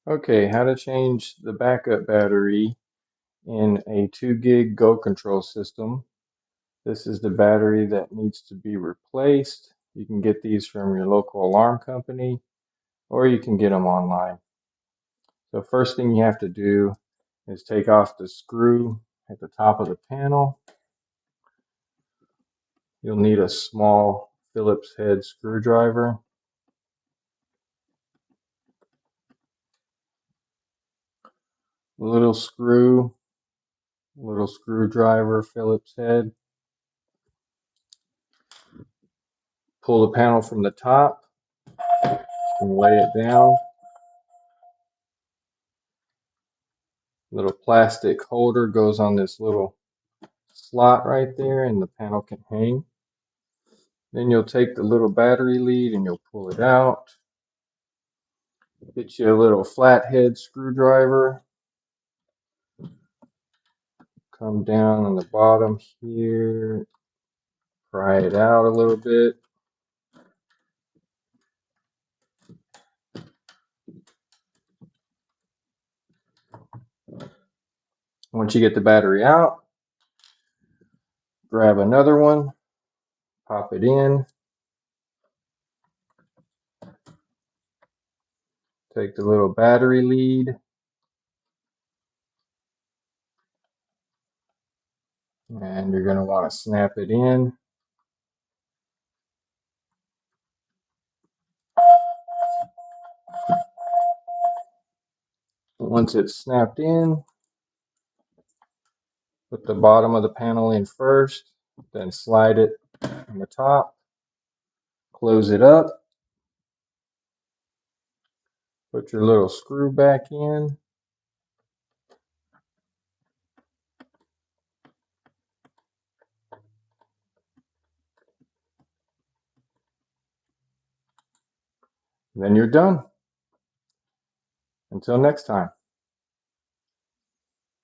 Okay, how to change the backup battery in a 2 gig Go control system. This is the battery that needs to be replaced. You can get these from your local alarm company or you can get them online. So first thing you have to do is take off the screw at the top of the panel. You'll need a small Phillips head screwdriver. Little screwdriver, Phillips head. Pull the panel from the top and lay it down. Little plastic holder goes on this little slot right there and the panel can hang. Then you'll take the little battery lead and you'll pull it out. Get you a little flathead screwdriver. Come down on the bottom here. Pry it out a little bit. Once you get the battery out, grab another one, pop it in. Take the little battery lead. And you're going to want to snap it in. Once it's snapped in, put the bottom of the panel in first, then slide it on the top, close it up, put your little screw back in, then you're done. Until next time.